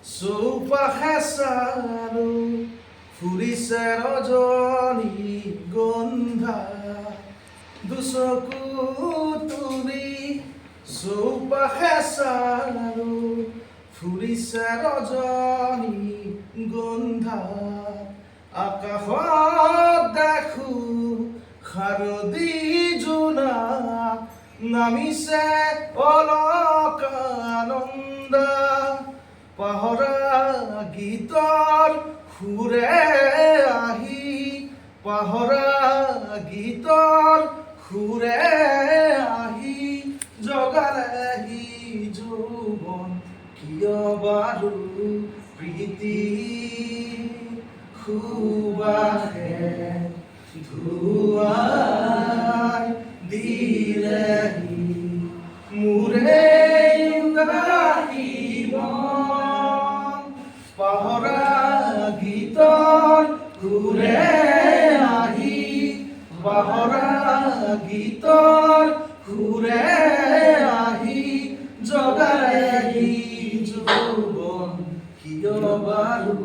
চৌপাশে চালো ফুৰিছে ৰজনী গন্ধা দুচকু তুলি চৌপাশে চালো ফুৰিছে ৰজনী গন্ধা আকাশত দেখো শাৰদী জোনাক নামিছে অলকানন্দা পাহৰা গীতৰ সুৰে আহি পাহৰা গীতৰ সুৰে আহি জগালেহি যৌৱন কিয় বাৰু প্ৰীতি সুবাসে ধুৱাই দিলেহি মোৰে উদাসী মন পাহৰা গীতৰ সুৰে আহি পাহৰা গীতৰ সুৰে আহি জগালেহি যৌৱন কিয় বাৰু